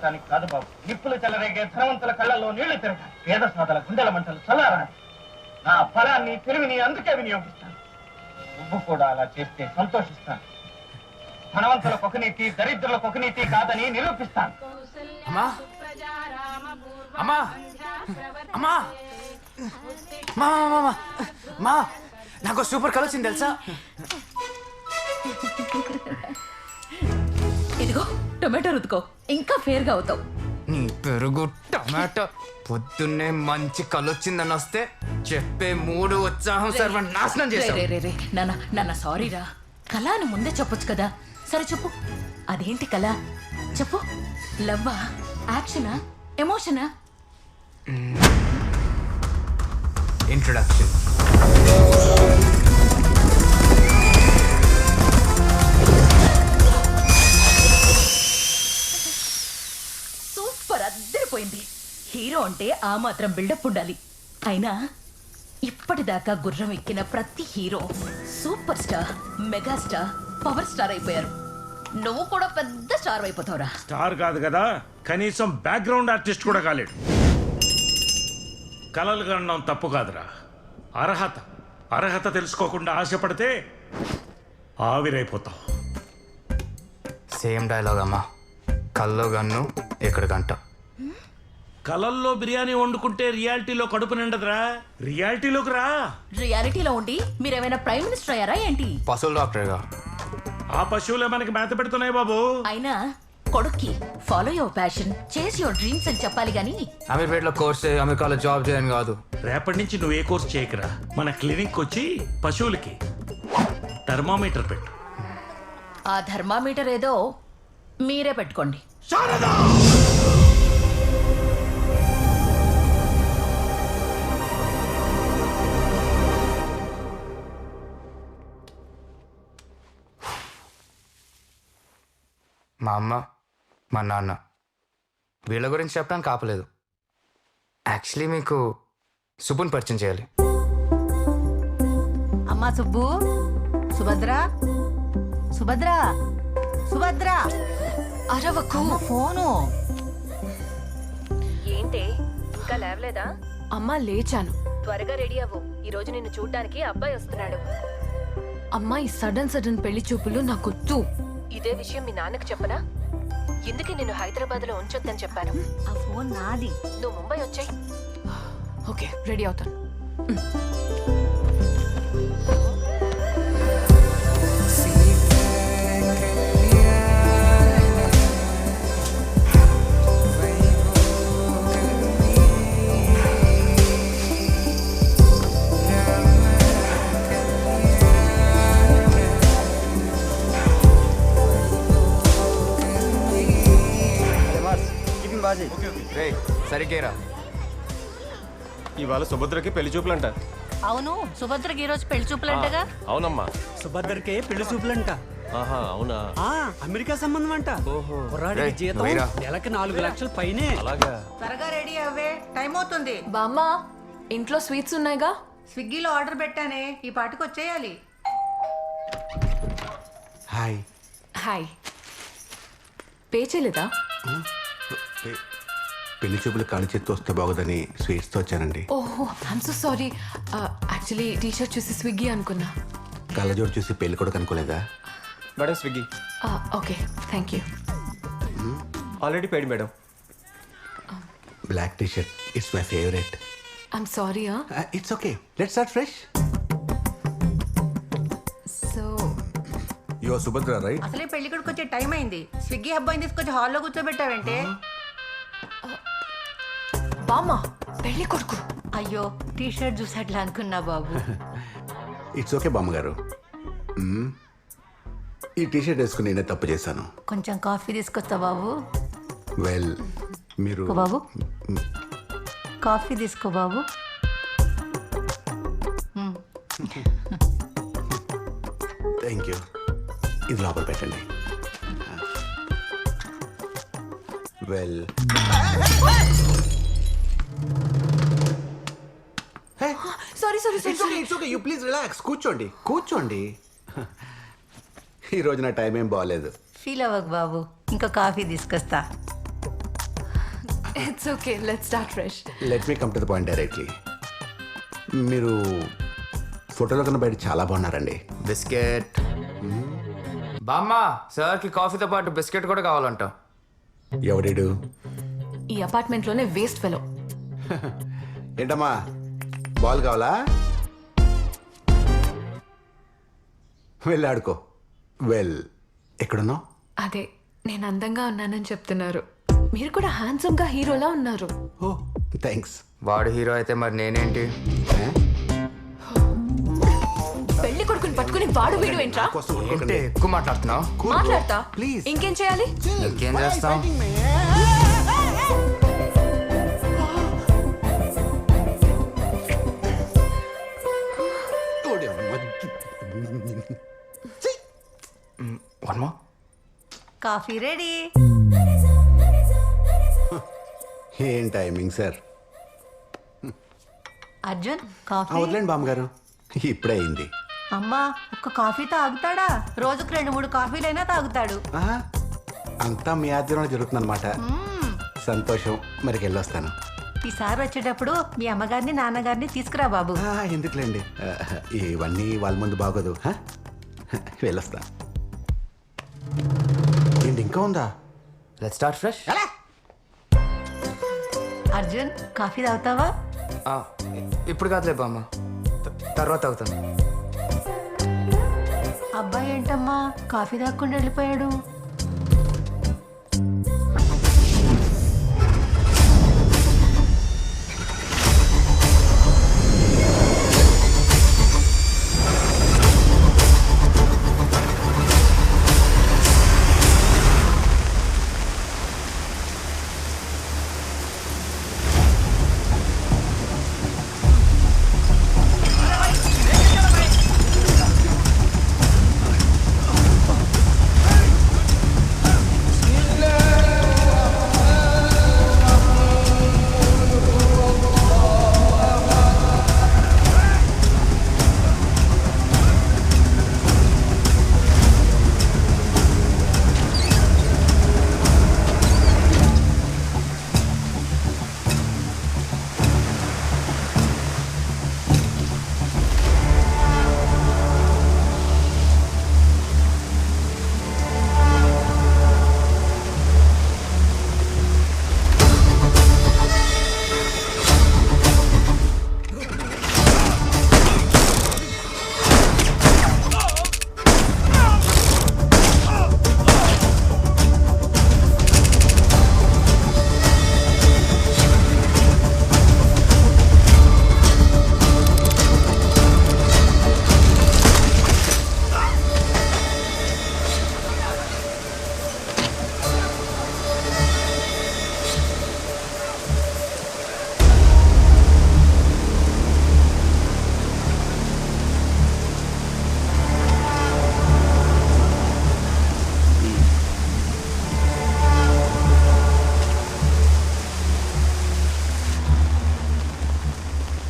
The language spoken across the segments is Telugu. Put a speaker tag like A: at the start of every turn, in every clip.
A: చల్లటానికి కాదు బాబు. నిప్పులు చెలరేగే ధనవంతుల కళ్ళల్లో నీళ్లు తిరగాలి. పేద సాధల గుండెల మంటలు చల్లారాలి. నా ఫలాన్ని తెలివిని అందుకే వినియోగిస్తాను. నువ్వు కూడా అలా చేస్తే సంతోషిస్తాను. ధనవంతులకు ఒక నీతి, దరిద్రులకు ఒక నీతి కాదని నిరూపిస్తాను.
B: అమ్మా అమ్మా అమ్మా మా మా నాకు సూపర్ కలర్ వచ్చింది తెలుసా?
C: ఇదిగో టొమాటో రుతుకో, ఇంకా ఫేర్ గా అవుతావు.
B: నీ పెరుగు టమాటో పొద్దున్నే మంచి కలొచ్చిందని వస్తే చెప్పే మూడు ఉత్సాహం సర్వనాశనం చేశావు.
C: రే రే రే నాన్న నాన్న సారీ రా. కళ అని ముందే చెప్పొచ్చు కదా. సరే చెప్పు, అదేంటి కళ చెప్పు. లవ్వా, యాక్షనా, ఎమోషనా?
B: ఇంట్రొడక్షన్.
C: సూపర్, అద్దరిపోయింది. హీరో అంటే ఆ మాత్రం బిల్డప్ ఉండాలి. అయినా ఇప్పటిదాకా గుర్రం ఎక్కిన ప్రతి hero super star, megastar, power star అయిపోయారు. నువ్వు కూడా పెద్ద స్టార్ అయిపోతావురా.
D: స్టార్ కాదు కదా, కనీసం బ్యాక్గ్రౌండ్ ఆర్టిస్ట్ కూడా కాలేడు. కలలు కనడం తప్పు కాదురా, అర్హత. అర్హత తెలుసుకోకుండా ఆశపడితే ఆవిరైపోతావు.
B: సేమ్ డైలాగ్ అమ్మా. కల్లో గన్ను ఇక్కడ గంట.
D: కలల్లో బిర్యానీ వండుకుంటే రియాలిటీలో కడుపు నిండదురా. రియాలిటీలోకి రా.
C: రియాలిటీలో ఉండి మీరేమైనా ప్రైమ్ మినిస్టర్ అయ్యారా ఏంటి?
B: పశువుల డాక్టర్గా.
D: ఆ పశువులే మనకి మేత పెడుతున్నాయి బాబు.
C: అయినా కొడుక్కి ఫాలో యువర్ ప్యాషన్, చేస్ యువర్ డ్రీమ్స్ అని చెప్పాలి గాని
B: అమీర్పేటలో కోర్స్ అమెరికాలో జాబ్ చేయని కాదు.
D: రేపటి నుంచి నువ్వు ఏ కోర్స్ చేయకరా, మన క్లినిక్ వచ్చి పశువులకి థర్మామీటర్ పెట్టు.
C: ఆ థర్మామీటర్ ఏదో మీరే పెట్టుకోండి.
B: మా అమ్మ, మా నాన్న వీళ్ళ గురించి చెప్పడానికి ఆపలేదు. యాక్చువల్లీ మీకు సుబ్బుని పరిచయం చేయాలి.
E: అమ్మా సుబ్బు, సుభద్ర, సుభద్ర, సుభద్ర,
C: అరవకు.
E: ఫోను.
F: ఏంటే ఇంకా లేవలేదా?
G: అమ్మా లేచాను.
F: త్వరగా రెడీ అవ్వు, ఈ రోజు నిన్ను చూడ్డానికి అబ్బాయి వస్తున్నాడు.
G: అమ్మా ఈ సడన్ పెళ్లి చూపులు నాకొద్దు.
F: ఇదే విషయం మీ నాన్నకు చెప్పనా? ఎందుకే నిన్ను హైదరాబాద్ లో ఉంచొద్దని చెప్పాను.
E: ఆ ఫోన్ నాది.
F: నువ్వు ముంబై వచ్చాయి.
G: ఓకే రెడీ అవుతాను.
B: రే సరికేరా.
H: ఇవాళ సుభద్రకి పెళ్లి చూపులంట.
E: అవును, సుభద్రకి ఈ రోజు పెళ్లి చూపులంటగా.
H: అవునమ్మా.
I: సుభద్రకే పెళ్లి చూపులంట.
H: ఆహా, అవునా?
I: అమెరికా సంబంధం అంట. కుర్రాడికి జీతం నెలకి 4 లక్షల పైనే.
H: అలాగా.
E: త్వరగా రెడీ అవ్వే, టైం అవుతుంది.
G: బామ్మా ఇంట్లో స్వీట్స్ ఉన్నాయిగా.
E: స్విగ్గీలో ఆర్డర్ పెట్టానే, ఈ పాటికి వచ్చేయాలి.
B: హాయ్.
G: హాయ్. పే చేయలేదా?
J: పెళ్లి చూపులు కాళ్ళు చేతి వస్తే బాగోదని స్వీట్స్తో వచ్చానండి.
G: ఓహో I'm so sorry. Actually T shirt చూసి స్విగ్గీ అనుకున్నా.
J: కళ్ళజోడు చూసి పెళ్లి కూడా కనుకోలేదా?
H: Madam Swiggy.
G: Okay thank you.
H: Already paid madam.
J: Black T shirt it's my favourite.
G: I'm sorry.
J: It's okay, let's start fresh.
G: So
J: you are Subhadra right?
E: అసలే పెళ్లి కొడుకు వచ్చే టైం అయింది. స్విగ్గీ అబ్బాయిని తీసుకొచ్చి హాల్లో కూర్చోబెట్టావంటే.
G: బామ్మా పెళ్లి కొడుకు.
E: అయ్యో, టీ షర్ట్ చూసి అట్లా అనుకున్నా బాబు.
J: ఇట్స్ ఓకే బామ్మగారు. ఈ టీషర్ట్ వేసుకుని నేనే తప్పు చేశాను.
E: కొంచెం కాఫీ తీసుకొస్తా బాబు.
J: వెల్ మీరు
E: బాబు కాఫీ తీసుకో బాబు.
J: Thank you. ఇది లోపల పెట్టండి. Well
G: sorry sorry sorry.
J: It's okay, you please relax. కూర్చోండి కూర్చోండి. ఈ రోజు నా టైం ఏం బాగాలేదు.
E: ఫీల్ అవ్వకు బాబు, ఇంకా కాఫీ తీసుకొస్తా.
G: It's okay let's start fresh.
J: Let me come to the point directly. మీరు ఫోటోలో కన్నా బయట చాలా బాగున్నారండి.
B: బిస్కెట్. బామ్మ సార్కి కాఫీతో పాటు బిస్కెట్ కూడా కావాలంట.
J: ఎవడీడు?
G: ఈ అపార్ట్మెంట్ లోనే వేస్ట్ ఫెలో.
J: ఏంటమ్మా బాల్ కావాలా? వెళ్ళి ఆడుకో. వెల్ ఎక్కడున్నావు?
G: అదే నేను అందంగా ఉన్నానని చెప్తున్నారు. మీరు కూడా హ్యాండ్సమ్ గా హీరోలా ఉన్నారు.
J: ఓ థ్యాంక్స్.
B: వాడు హీరో అయితే మరి నేనేంటి?
G: పెళ్లి కొడుకుని పట్టుకుని వాడు వీడు ఏంట్రా?
B: ఏంటి ఎక్కువ మాట్లాడుతున్నావు?
G: మాట్లాడతా
J: ప్లీజ్.
G: ఇంకేం చేయాలి?
B: ఇంకేం చేస్తాం? One more.
E: Coffee ready.
J: ఏం టైమింగ్ సార్.
E: అర్జున్ కాఫీ.
J: వదిలేండి బామ్మగారు, ఇప్పుడే అయింది.
E: అమ్మా ఒక్క కాఫీ తాగుతాడా? రోజుకు 2-3 కాఫీలైనా తాగుతాడు.
J: ఆహా, అంతా మీ ఆధ్వర్యంలో జరుగుతుందన్నమాట. సంతోషం. మరికి వెళ్ళొస్తాను.
E: ఈసారి వచ్చేటప్పుడు మీ అమ్మగారిని నాన్నగారిని తీసుకురా బాబు.
J: ఎందుకులేండి, ఇవన్నీ వాళ్ళ ముందు బాగోదు. వెళ్ళొస్తా. ఏంటి ఇంకా ఉందా?
B: Let's start fresh.
E: Arjun coffee తాగుతావా?
B: ఇప్పుడు కాదులే బామ్మ, తర్వాత అవుతాను.
E: అబ్బాయి ఏంటమ్మా కాఫీ తాగకుండా వెళ్ళిపోయాడు?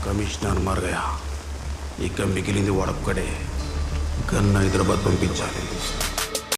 J: కమిషనర్ మరగయా. ఇక మిగిలింది వాడొక్కడే. గన్న హైదరాబాద్ పంపించాలి.